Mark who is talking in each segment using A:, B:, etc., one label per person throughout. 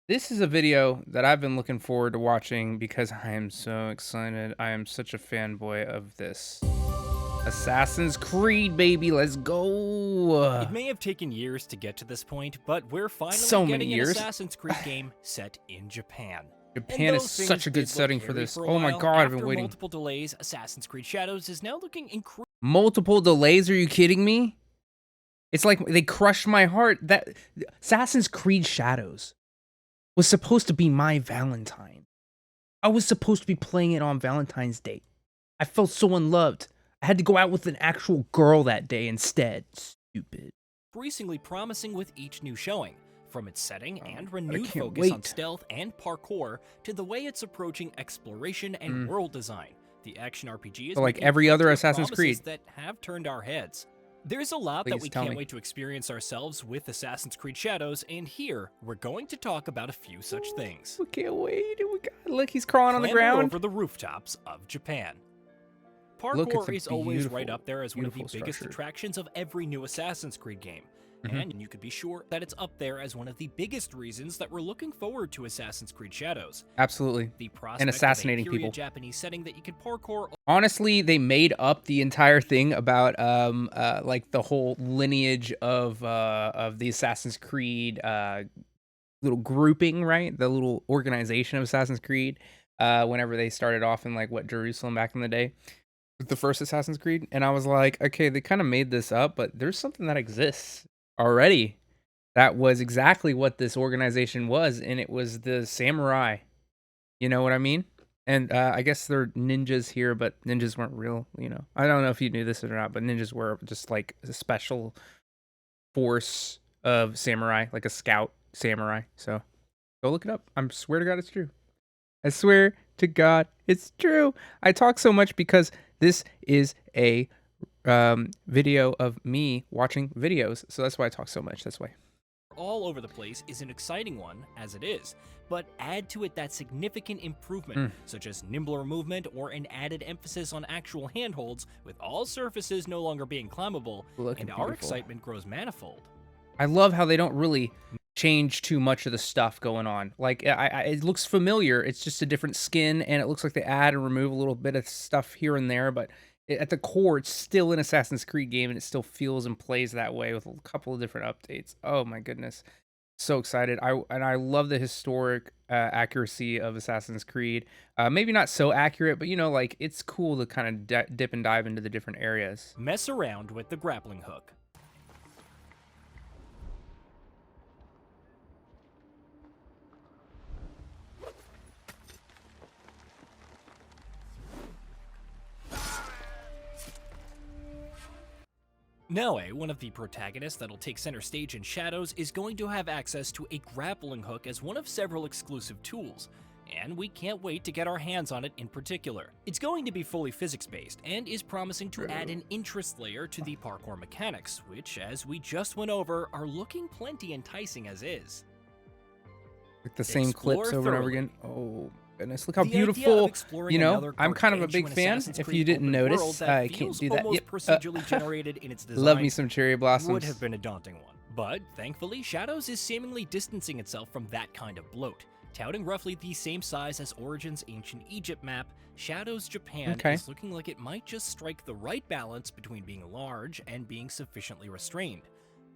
A: This is a video that I've been looking forward to watching because I am so excited. I am such a fanboy of this. Assassin's Creed, baby, let's
B: It
A: go.
B: may have taken years to get to this point, but we're finally
A: So many
B: getting an
A: years.
B: Assassin's Creed game set in Japan. And
A: Japan is
B: though
A: such
B: things
A: a good
B: did look
A: setting for
B: hairy
A: this.
B: for a
A: Oh my
B: while,
A: God, I've been
B: after
A: waiting.
B: multiple delays, Assassin's Creed Shadows is now looking incredible.
A: Multiple delays, are you kidding me? It's like they crushed my heart. That Assassin's Creed Shadows was supposed to be my Valentine. I was supposed to be playing it on Valentine's Day. I felt so unloved. I had to go out with an actual girl that day instead. Stupid.
B: Increasingly promising with each new showing, from its setting and renewed
A: can't
B: focus on
A: wait.
B: stealth and parkour to the way it's approaching exploration and world design. The action RPG is
A: So like
B: making
A: every other
B: plenty of
A: Assassin's
B: promises
A: Creed.
B: that have turned our heads. There's a lot that
A: Please
B: we
A: tell
B: can't
A: me.
B: wait to experience ourselves with Assassin's Creed Shadows, and here we're going to talk about a few such things.
A: We can't wait. Oh my God, look, he's crawling on the
B: Clamber
A: ground.
B: over the rooftops of Japan.
A: Look at
B: Parkour
A: the
B: is always right
A: beautiful,
B: up there as one of the
A: beautiful
B: biggest
A: structure.
B: attractions of every new Assassin's Creed game. And you could be sure that it's up there as one of the biggest reasons that we're looking forward to Assassin's Creed Shadows.
A: Absolutely.
B: The prospect
A: And assassinating
B: of a period
A: people.
B: Japanese setting that you could parkour.
A: Honestly, they made up the entire thing about like the whole lineage of the Assassin's Creed little grouping, right? The little organization of Assassin's Creed whenever they started off in like what Jerusalem back in the day with the first Assassin's Creed. And I was like, okay, they kind of made this up, but there's something that exists already. That was exactly what this organization was, and it was the samurai. You know what I mean? And I guess they're ninjas here, but ninjas weren't real, you know. I don't know if you knew this or not, but ninjas were just like a special force of samurai, like a scout samurai. So go look it up. I swear to God it's true. I swear to God it's true. I talk so much because this is a video of me watching videos. So that's why I talk so much. That's why.
B: All over the place is an exciting one, as it is, but add to it that significant improvement, such as nimbler movement or an added emphasis on actual handholds, with all surfaces no longer being climbable,
A: Looking
B: and our
A: beautiful.
B: excitement grows manifold.
A: I love how they don't really change too much of the stuff going on. Like, it looks familiar. It's just a different skin, and it looks like they add and remove a little bit of stuff here and there, but at the core, it's still an Assassin's Creed game, and it still feels and plays that way with a couple of different updates. Oh my goodness. So excited. I love the historic accuracy of Assassin's Creed. Maybe not so accurate, but you know, like it's cool to kind of dip and dive into the different areas.
B: Mess around with the grappling hook. Naoe, one of the protagonists that'll take center stage in Shadows, is going to have access to a grappling hook as one of several exclusive tools, and we can't wait to get our hands on it in particular. It's going to be fully physics-based, and is promising to add an interest layer to the parkour mechanics, which, as we just went over, are looking plenty enticing as is.
A: Like the same clips
B: Explore
A: over and over
B: thoroughly.
A: again. Oh goodness, look how
B: The idea of
A: beautiful.
B: exploring
A: You know,
B: another
A: I'm kind of a big
B: gargantuan
A: fan.
B: Assassin's
A: If
B: Creed
A: you didn't
B: open world
A: notice,
B: that
A: I can't
B: feels
A: do that.
B: almost
A: Yep.
B: procedurally generated in its design
A: Love me some cherry blossoms.
B: would have been a daunting one. But thankfully, Shadows is seemingly distancing itself from that kind of bloat. Touting roughly the same size as Origin's ancient Egypt map, Shadows Japan is looking like it might just strike the right balance between being large and being sufficiently restrained.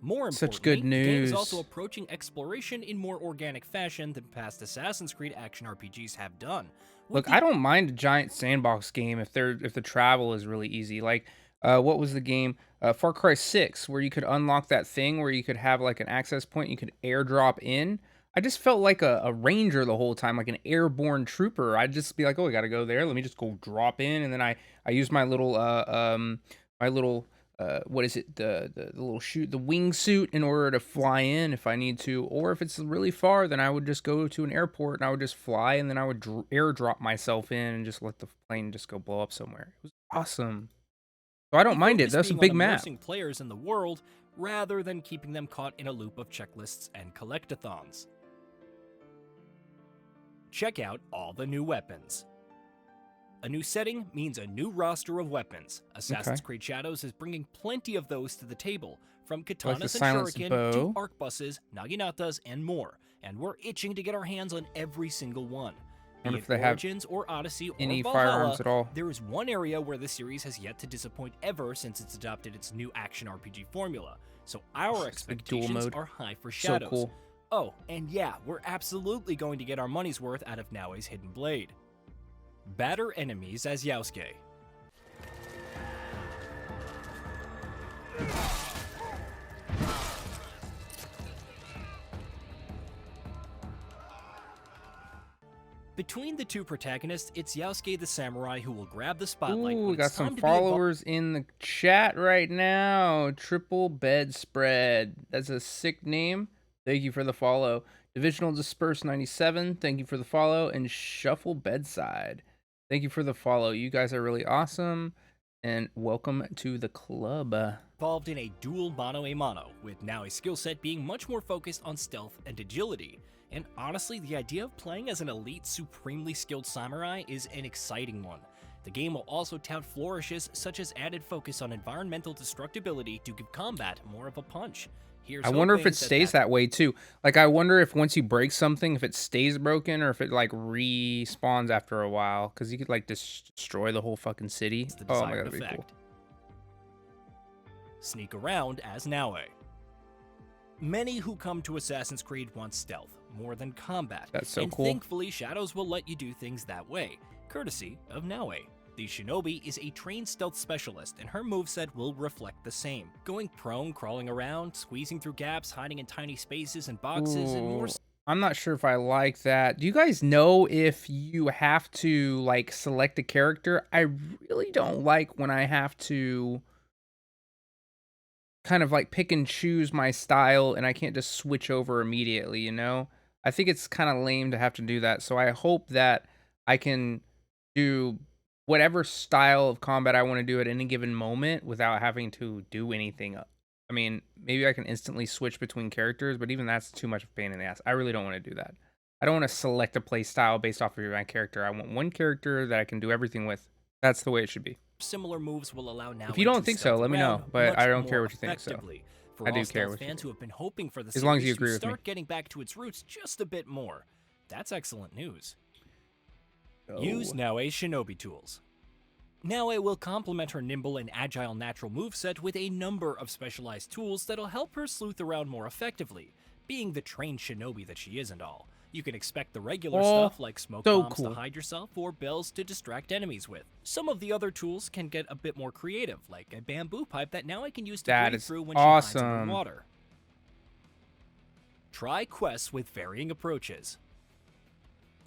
B: More importantly,
A: Such good
B: the game is
A: news.
B: also approaching exploration in more organic fashion than past Assassin's Creed action RPGs have done. with
A: Look,
B: the
A: I don't mind a giant sandbox game if the travel is really easy. Like, what was the game? Far Cry 6, where you could unlock that thing where you could have like an access point you could airdrop in. I just felt like a ranger the whole time, like an airborne trooper. I'd just be like, oh, I gotta go there. Let me just go drop in, and then I use my little what is it, the little shoot, the wingsuit, in order to fly in if I need to, or if it's really far, then I would just go to an airport and I would just fly, and then I would airdrop myself in and just let the plane just go blow up somewhere. It was awesome. So I don't mind it.
B: focus
A: That's a
B: being
A: big
B: on
A: map.
B: immersing players in the world rather than keeping them caught in a loop of checklists and collectathons. Check out all the new weapons. A new setting means a new roster of weapons. Assassin's Creed Shadows is bringing plenty of those to the table, From
A: like the
B: katanas and
A: silenced
B: shuriken to
A: bow.
B: arquebuses, naginatas, and more, and we're itching to get our hands on every single one.
A: I wonder
B: Be
A: if
B: it
A: they have
B: Origins or Odyssey or
A: any
B: Valhalla,
A: firearms at all.
B: there is one area where the series has yet to disappoint ever since it's adopted its new action RPG formula, so our
A: It's the dual
B: expectations
A: mode.
B: are high for
A: So
B: Shadows.
A: cool.
B: Oh, and yeah, we're absolutely going to get our money's worth out of Naoe's Hidden Blade. Batter enemies as Yasuke. Between the two protagonists, it's Yasuke the samurai who will grab the spotlight
A: Ooh,
B: when
A: we got
B: it's time
A: some
B: to be involved.
A: followers in the chat right now. Triple bedspread. That's a sick name. Thank you for the follow. Divisional Disperse 97. Thank you for the follow. And Shuffle Bedside. Thank you for the follow. You guys are really awesome. And welcome to the club.
B: Involved in a dual mano-a-mano, with Naoe's skill set being much more focused on stealth and agility. And honestly, the idea of playing as an elite, supremely skilled samurai is an exciting one. The game will also tout flourishes such as added focus on environmental destructibility to give combat more of a punch.
A: I wonder if it stays that way too. Like, I wonder if once you break something, if it stays broken or if it like respawns after a while. Because you could like destroy the whole fucking city. Oh my god, that'd be cool.
B: Sneak around as Naoe. Many who come to Assassin's Creed want stealth more than combat.
A: That's so
B: and
A: cool.
B: Thankfully, Shadows will let you do things that way, courtesy of Naoe. The Shinobi is a trained stealth specialist, and her moveset will reflect the same. Going prone, crawling around, squeezing through gaps, hiding in tiny spaces and boxes, and more.
A: I'm not sure if I like that. Do you guys know if you have to like select a character? I really don't like when I have to kind of like pick and choose my style and I can't just switch over immediately, you know? I think it's kind of lame to have to do that. So I hope that I can do whatever style of combat I want to do at any given moment without having to do anything. I mean, maybe I can instantly switch between characters, but even that's too much of a pain in the ass. I really don't want to do that. I don't want to select a play style based off of my character. I want one character that I can do everything with. That's the way it should be.
B: Similar moves will allow Naoe
A: If you don't
B: to
A: think so,
B: stealth
A: let me know,
B: around
A: but
B: much
A: I don't
B: more
A: care what you think, so.
B: effectively. For
A: I do
B: all
A: care
B: stealth
A: what you
B: fans
A: think.
B: who have been hoping for the
A: As long as you
B: series
A: agree
B: to
A: with me.
B: start getting back to its roots just a bit more. That's excellent news.
A: Oh.
B: Use Naoe's Shinobi tools. Naoe will complement her nimble and agile natural moveset with a number of specialized tools that'll help her sleuth around more effectively, being the trained shinobi that she is and all. You can expect the regular stuff like smoke bombs to hide yourself or bells to distract enemies with. Some of the other tools can get a bit more creative, like a bamboo pipe that Naoe can use to breathe through when she hides underwater. Try quests with varying approaches.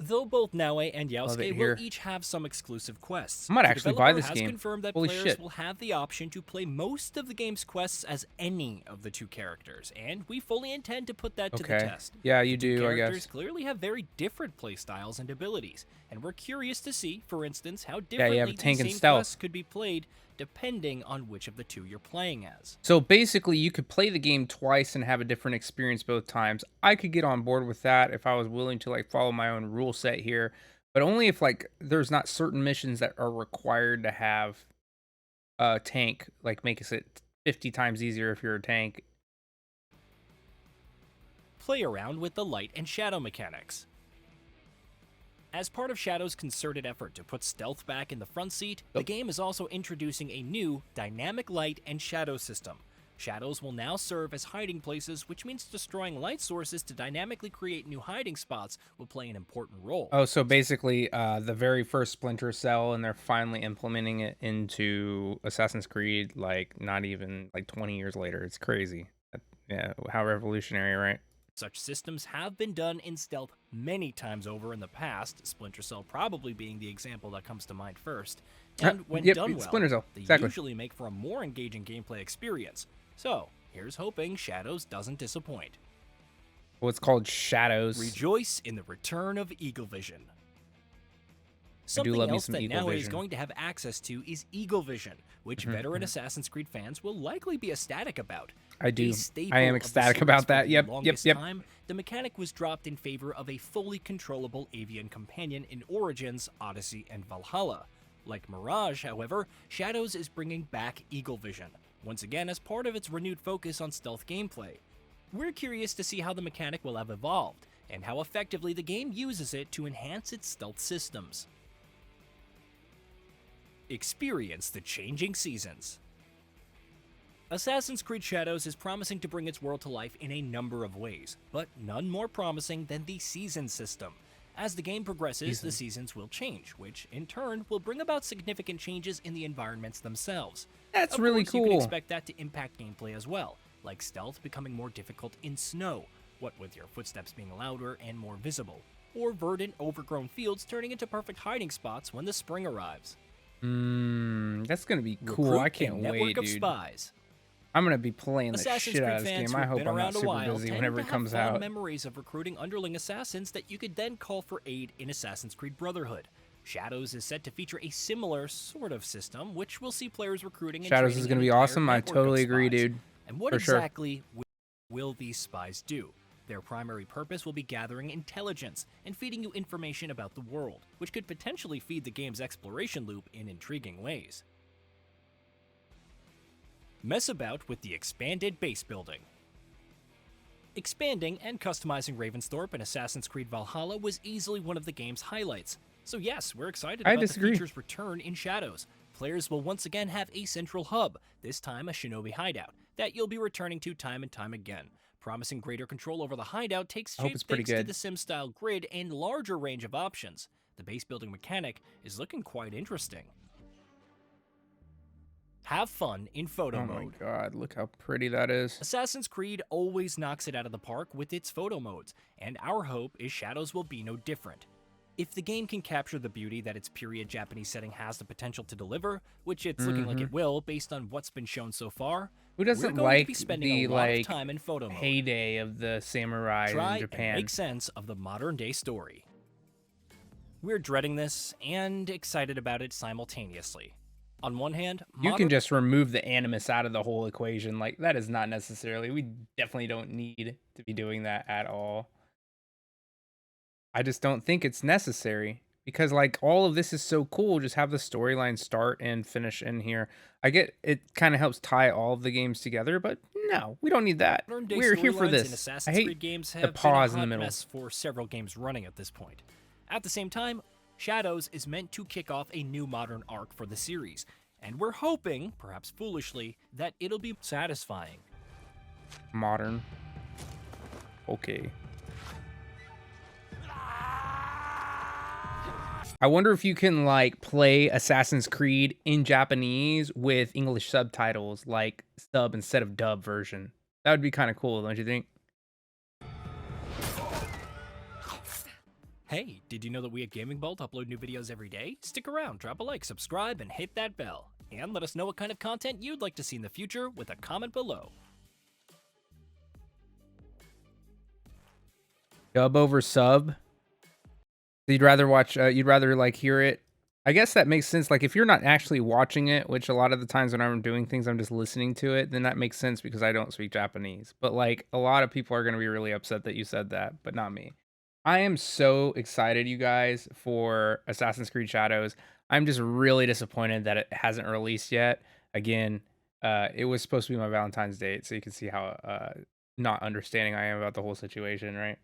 B: Though both Naoe and Yasuke will each have some exclusive quests,
A: I might actually buy this
B: has
A: game.
B: confirmed that
A: Holy
B: players
A: shit.
B: will have the option to play most of the game's quests as any of the two characters, and we fully intend to put that to the test.
A: Yeah, you
B: The two
A: do, I
B: characters
A: guess.
B: clearly have very different playstyles and abilities, and we're curious to see, for instance, how differently
A: you have a tank
B: these
A: and
B: same
A: stealth.
B: quests could be played depending on which of the two you're playing as.
A: So basically, you could play the game twice and have a different experience both times. I could get on board with that if I was willing to like follow my own rule set here, but only if like there's not certain missions that are required to have a tank, like makes it 50 times easier if you're a tank.
B: Play around with the light and shadow mechanics. As part of Shadow's concerted effort to put stealth back in the front seat, the game is also introducing a new dynamic light and shadow system. Shadows will now serve as hiding places, which means destroying light sources to dynamically create new hiding spots will play an important role.
A: Oh, so basically, the very first Splinter Cell, and they're finally implementing it into Assassin's Creed, like not even like 20 years later. It's crazy. Yeah, how revolutionary, right?
B: Such systems have been done in stealth many times over in the past, Splinter Cell probably being the example that comes to mind first. And when done well,
A: Splinter Cell.
B: they
A: Exactly.
B: usually make for a more engaging gameplay experience. So, here's hoping Shadows doesn't disappoint.
A: What's called Shadows.
B: Rejoice in the return of Eagle Vision. Something
A: love me
B: else
A: some
B: that
A: Eagle
B: Naoe is
A: Vision.
B: going to have access to is Eagle Vision, which veteran Assassin's Creed fans will likely be ecstatic about.
A: I do.
B: A staple
A: I am
B: of the
A: ecstatic
B: series
A: about
B: for
A: that.
B: the
A: Yep,
B: longest
A: yep.
B: time, the mechanic was dropped in favor of a fully controllable avian companion in Origins, Odyssey, and Valhalla. Like Mirage, however, Shadows is bringing back Eagle Vision. once again as part of its renewed focus on stealth gameplay. We're curious to see how the mechanic will have evolved, and how effectively the game uses it to enhance its stealth systems. Experience the changing seasons. Assassin's Creed Shadows is promising to bring its world to life in a number of ways, but none more promising than the season system. As the game progresses, the seasons will change, which in turn will bring about significant changes in the environments themselves.
A: That's
B: Of
A: really
B: course, you can
A: cool.
B: expect that to impact gameplay as well, like stealth becoming more difficult in snow, what with your footsteps being louder and more visible, or verdant, overgrown fields turning into perfect hiding spots when the spring arrives.
A: That's gonna be cool.
B: Recruit
A: I
B: a
A: can't
B: network
A: wait,
B: of
A: dude.
B: spies.
A: I'm gonna be playing the
B: Assassin's
A: shit out
B: Creed
A: of this
B: fans
A: game.
B: who've
A: I hope
B: been
A: I'm not
B: around a
A: super
B: while
A: busy
B: tend
A: whenever
B: to
A: it
B: have
A: comes
B: fond
A: out.
B: memories of recruiting underling assassins that you could then call for aid in Assassin's Creed Brotherhood. Shadows is set to feature a similar sort of system, which will see players recruiting and
A: Shadows
B: training
A: is
B: an
A: gonna be
B: entire
A: awesome. I
B: network of
A: totally agree,
B: spies.
A: dude.
B: And what
A: For sure.
B: exactly will these spies do? Their primary purpose will be gathering intelligence and feeding you information about the world, which could potentially feed the game's exploration loop in intriguing ways. Mess about with the expanded base building. Expanding and customizing Ravensthorpe in Assassin's Creed Valhalla was easily one of the game's highlights. So yes, we're excited
A: I
B: about
A: disagree.
B: the feature's return in Shadows. Players will once again have a central hub, this time a shinobi hideout, that you'll be returning to time and time again. Promising greater control over the hideout takes
A: I hope
B: shape
A: it's pretty
B: thanks to
A: good.
B: the sim-style grid and larger range of options. The base building mechanic is looking quite interesting. Have fun in photo
A: Oh my
B: mode.
A: god, look how pretty that is.
B: Assassin's Creed always knocks it out of the park with its photo modes, and our hope is Shadows will be no different. If the game can capture the beauty that its period Japanese setting has the potential to deliver, which it's looking like it will based on what's been shown so far,
A: Who
B: we're
A: doesn't
B: going to be
A: like
B: spending
A: the
B: a lot of
A: like
B: time in photo mode.
A: heyday of the samurai
B: Try
A: in
B: and
A: Japan?
B: make sense of the modern day story. We're dreading this and excited about it simultaneously. On one hand,
A: You can just remove the animus out of the whole equation. Like, that is not necessarily. We definitely don't need to be doing that at all. I just don't think it's necessary because, like, all of this is so cool. Just have the storyline start and finish in here. I get it kind of helps tie all of the games together, but no, we don't need that.
B: modern day
A: We're here for
B: storylines in
A: this. I
B: Assassin's
A: hate
B: Creed games
A: the
B: have been a
A: pause in
B: hot
A: the middle.
B: mess for several games running at this point. At the same time, Shadows is meant to kick off a new modern arc for the series, and we're hoping, perhaps foolishly, that it'll be satisfying.
A: Modern. Okay. I wonder if you can like play Assassin's Creed in Japanese with English subtitles, like sub instead of dub version. That would be kind of cool, don't you think?
B: Hey, did you know that we at Gaming Bolt upload new videos every day? Stick around, drop a like, subscribe, and hit that bell. And let us know what kind of content you'd like to see in the future with a comment below.
A: Dub over sub. You'd rather watch, you'd rather like hear it. I guess that makes sense. Like if you're not actually watching it, which a lot of the times when I'm doing things, I'm just listening to it, then that makes sense because I don't speak Japanese. But like a lot of people are going to be really upset that you said that, but not me. I am so excited, you guys, for Assassin's Creed Shadows. I'm just really disappointed that it hasn't released yet. Again, it was supposed to be my Valentine's date, so you can see how not understanding I am about the whole situation, right?